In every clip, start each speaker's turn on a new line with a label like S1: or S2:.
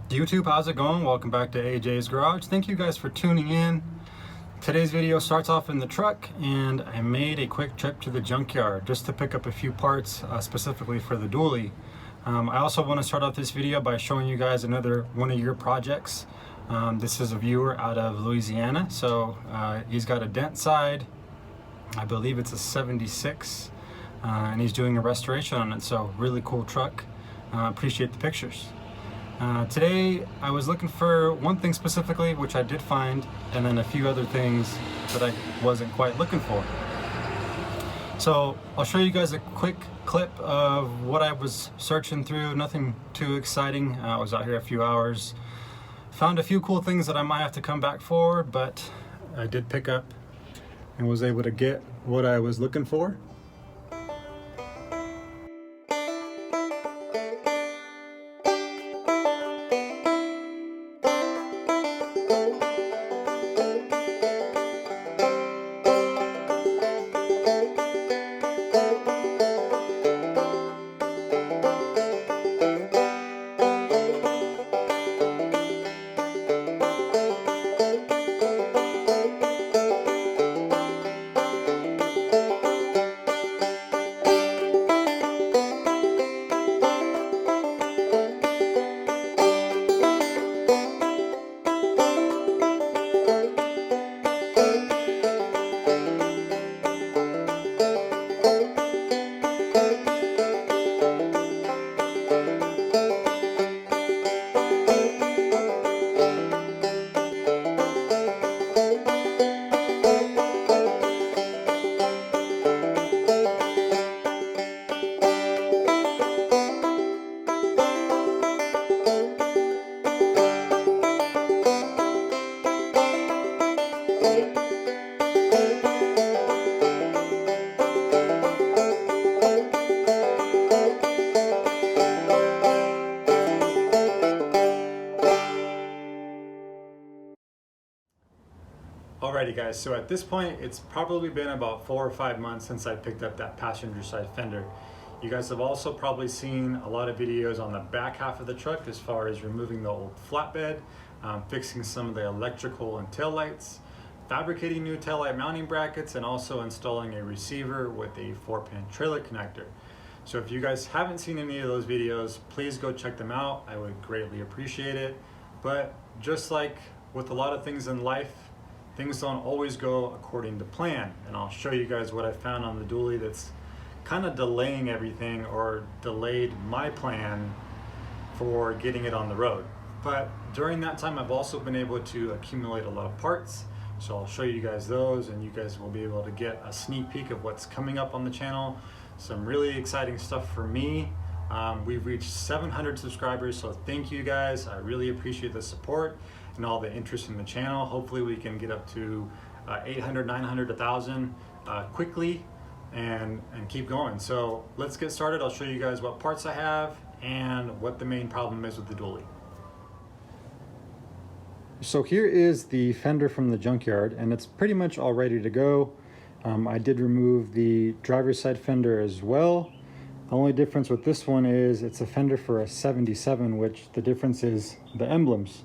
S1: YouTube, how's it going? Welcome back to AJ's Garage. Thank you guys for tuning in. Today's video starts off in the truck, and I made a quick trip to the junkyard just to pick up a few parts specifically for the dually. I also want to start off this video by showing you guys another one of your projects. This is a viewer out of Louisiana, so he's got a Dentside. I believe it's a 76, and he's doing a restoration on it, so really cool truck. Appreciate the pictures. Today I was looking for one thing specifically, which I did find, and then a few other things that I wasn't quite looking for. So I'll show you guys a quick clip of what I was searching through. Nothing too exciting. I was out here a few hours. Found a few cool things that I might have to come back for, but I did pick up and was able to get what I was looking for. Alrighty guys, so at this point it's probably been about 4 or 5 months since I picked up that passenger side fender. You guys have also probably seen a lot of videos on the back half of the truck as far as removing the old flatbed, fixing some of the electrical and tail lights, fabricating new taillight mounting brackets, and also installing a receiver with a 4-pin trailer connector. So if you guys haven't seen any of those videos, please go check them out. I would greatly appreciate it. But just like with a lot of things in life, things don't always go according to plan, and I'll show you guys what I found on the dually that's kind of delaying everything, or delayed my plan for getting it on the road. But during that time I've also been able to accumulate a lot of parts, so I'll show you guys those, and you guys will be able to get a sneak peek of what's coming up on the channel. Some really exciting stuff for me. We've reached 700 subscribers, so thank you guys. I really appreciate the support and all the interest in the channel. Hopefully we can get up to 800, 900, 1,000 quickly and keep going. So let's get started. I'll show you guys what parts I have and what the main problem is with the dually. So here is the fender from the junkyard, and it's pretty much all ready to go. I did remove the driver's side fender as well. The only difference with this one is it's a fender for a 77, which the difference is the emblems.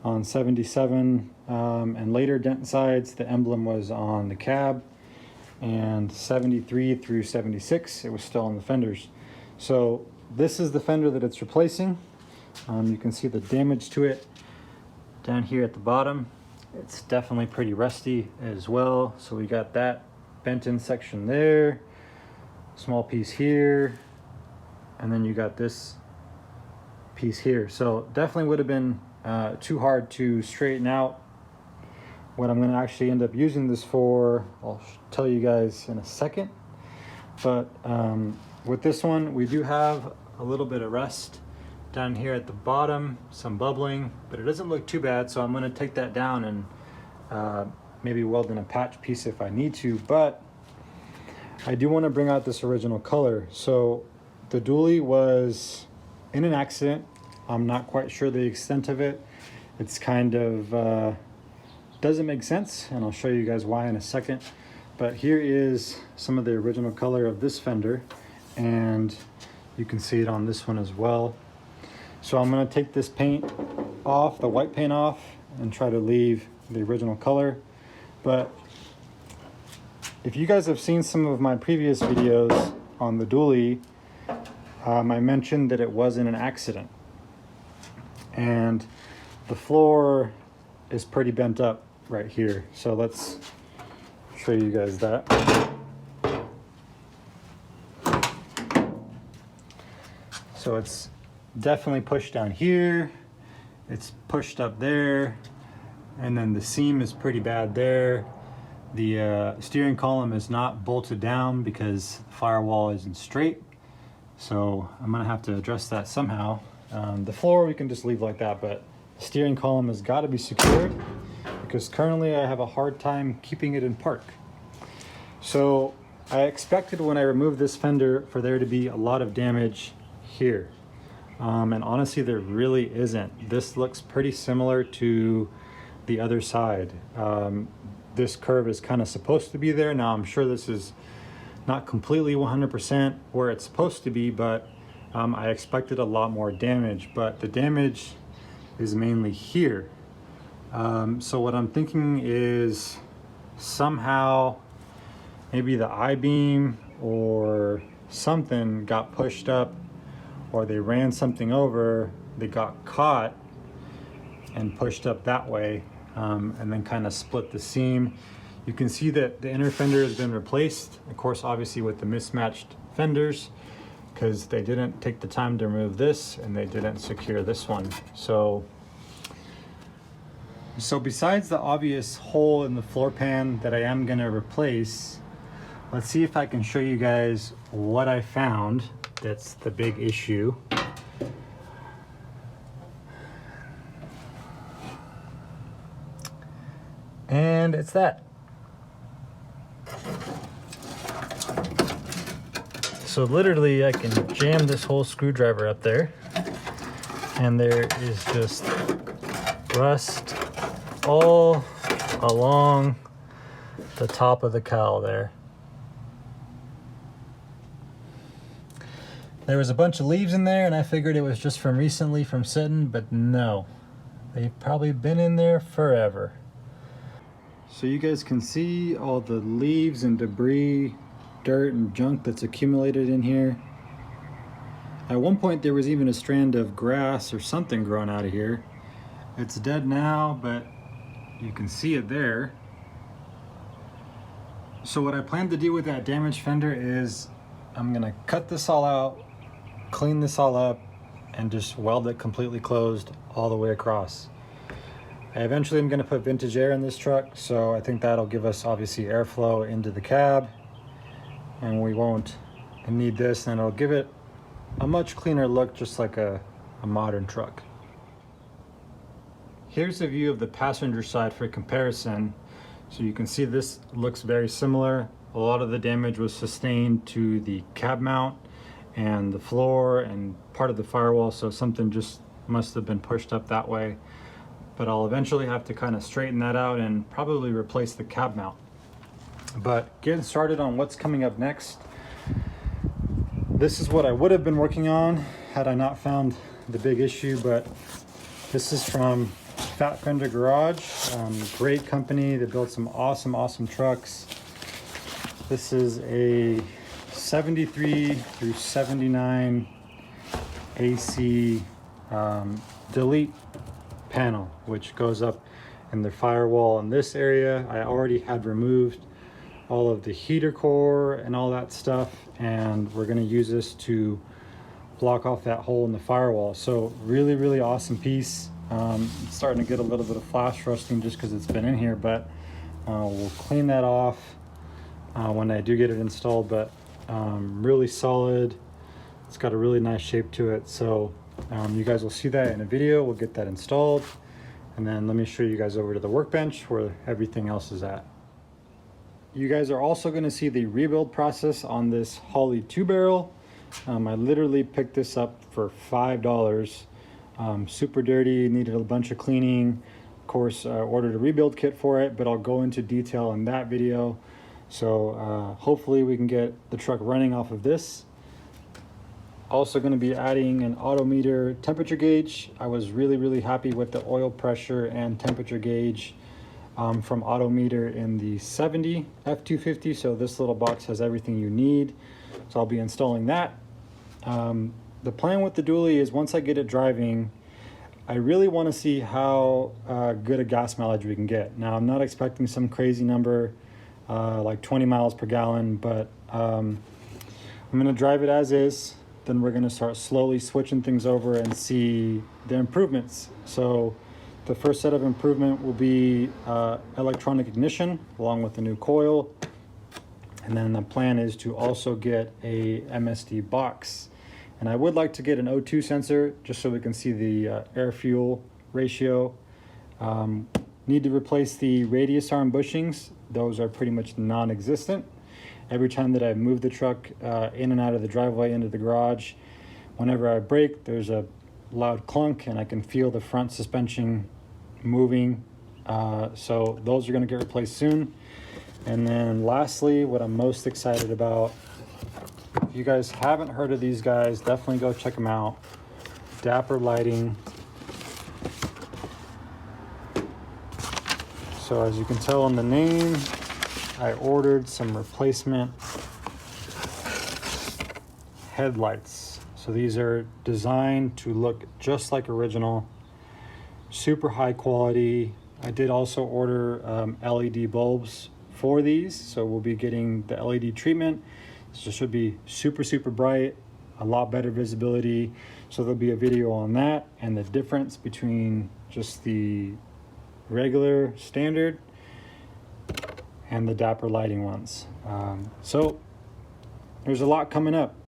S1: On 77 and later Dentsides, the emblem was on the cab, and 73 through 76, it was still on the fenders. So this is the fender that it's replacing. You can see the damage to it down here at the bottom. It's definitely pretty rusty as well. So we got that bent in section there, small piece here, and then you got this piece here. So definitely would have been too hard to straighten out. What I'm going to actually end up using this for, I'll tell you guys in a second. But with this one, we do have a little bit of rust down here at the bottom, some bubbling, but it doesn't look too bad. So I'm going to take that down and maybe weld in a patch piece if I need to. But I do want to bring out this original color. So the dually was in an accident. I'm not quite sure the extent of it. It's kind of doesn't make sense, and I'll show you guys why in a second. But here is some of the original color of this fender, and you can see it on this one as well. So I'm gonna take this paint off, the white paint off, and try to leave the original color. But if you guys have seen some of my previous videos on the dually, I mentioned that it wasn't an accident. And the floor is pretty bent up right here. So let's show you guys that. So it's definitely pushed down here. It's pushed up there. And then the seam is pretty bad there. The steering column is not bolted down because the firewall isn't straight. So I'm gonna have to address that somehow. The floor we can just leave like that, but the steering column has got to be secured because currently I have a hard time keeping it in park. So I expected when I removed this fender for there to be a lot of damage here. And honestly, there really isn't. This looks pretty similar to the other side. This curve is kind of supposed to be there. Now I'm sure this is not completely 100% where it's supposed to be, but I expected a lot more damage, but the damage is mainly here. So what I'm thinking is somehow maybe the I-beam or something got pushed up, or they ran something over, they got caught and pushed up that way, and then kind of split the seam. You can see that the inner fender has been replaced, of course, obviously with the mismatched fenders, because they didn't take the time to remove this and they didn't secure this one. So besides the obvious hole in the floor pan that I am gonna replace, let's see if I can show you guys what I found that's the big issue. And it's that. So literally I can jam this whole screwdriver up there and there is just rust all along the top of the cowl there. There was a bunch of leaves in there and I figured it was just from recently from sitting, but no, they've probably been in there forever. So you guys can see all the leaves and debris, dirt and junk that's accumulated in here. At one point there was even a strand of grass or something growing out of here. It's dead now, but you can see it there. So what I plan to do with that damaged fender is I'm gonna cut this all out, clean this all up, and just weld it completely closed all the way across. I eventually am gonna put vintage air in this truck, so I think that'll give us obviously airflow into the cab, and we won't need this, and it'll give it a much cleaner look, just like a modern truck. Here's a view of the passenger side for comparison. So you can see this looks very similar. A lot of the damage was sustained to the cab mount and the floor and part of the firewall, so something just must have been pushed up that way. But I'll eventually have to kind of straighten that out and probably replace the cab mount. But getting started on what's coming up next, this is what I would have been working on had I not found the big issue, but this is from Fat Fender Garage. Great company. They built some awesome trucks. This is a 73 through 79 AC delete panel, which goes up in the firewall in this area. I already had removed all of the heater core and all that stuff, and we're going to use this to block off that hole in the firewall. So really awesome piece. It's starting to get a little bit of flash rusting just because it's been in here, but we'll clean that off when I do get it installed. But really solid. It's got a really nice shape to it. So you guys will see that in a video. We'll get that installed, and then let me show you guys over to the workbench where everything else is at. You guys are also going to see the rebuild process on this Holley 2-barrel. I literally picked this up for $5. Super dirty, needed a bunch of cleaning. Of course, ordered a rebuild kit for it, but I'll go into detail in that video. So hopefully we can get the truck running off of this. Also going to be adding an odometer temperature gauge. I was really happy with the oil pressure and temperature gauge from odometer in the 70 F350. So this little box has everything you need. So I'll be installing that. The plan with the dually is once I get it driving, I really want to see how good a gas mileage we can get. Now I'm not expecting some crazy number like 20 miles per gallon, but I'm going to drive it as is. Then we're going to start slowly switching things over and see the improvements. So the first set of improvement will be electronic ignition along with the new coil. And then the plan is to also get a MSD box. And I would like to get an O2 sensor just so we can see the air-fuel ratio. Need to replace the radius arm bushings. Those are pretty much non-existent. Every time that I move the truck in and out of the driveway into the garage, whenever I brake, there's a loud clunk and I can feel the front suspension moving. So those are going to get replaced soon. And then lastly, what I'm most excited about, if you guys haven't heard of these guys, definitely go check them out. Dapper Lighting. So as you can tell in the name, I ordered some replacement headlights. So these are designed to look just like original, super high quality. I did also order LED bulbs for these, so we'll be getting the LED treatment. So it should be super bright, a lot better visibility. So there'll be a video on that and the difference between just the regular standard and the Dapper Lighting ones. So there's a lot coming up.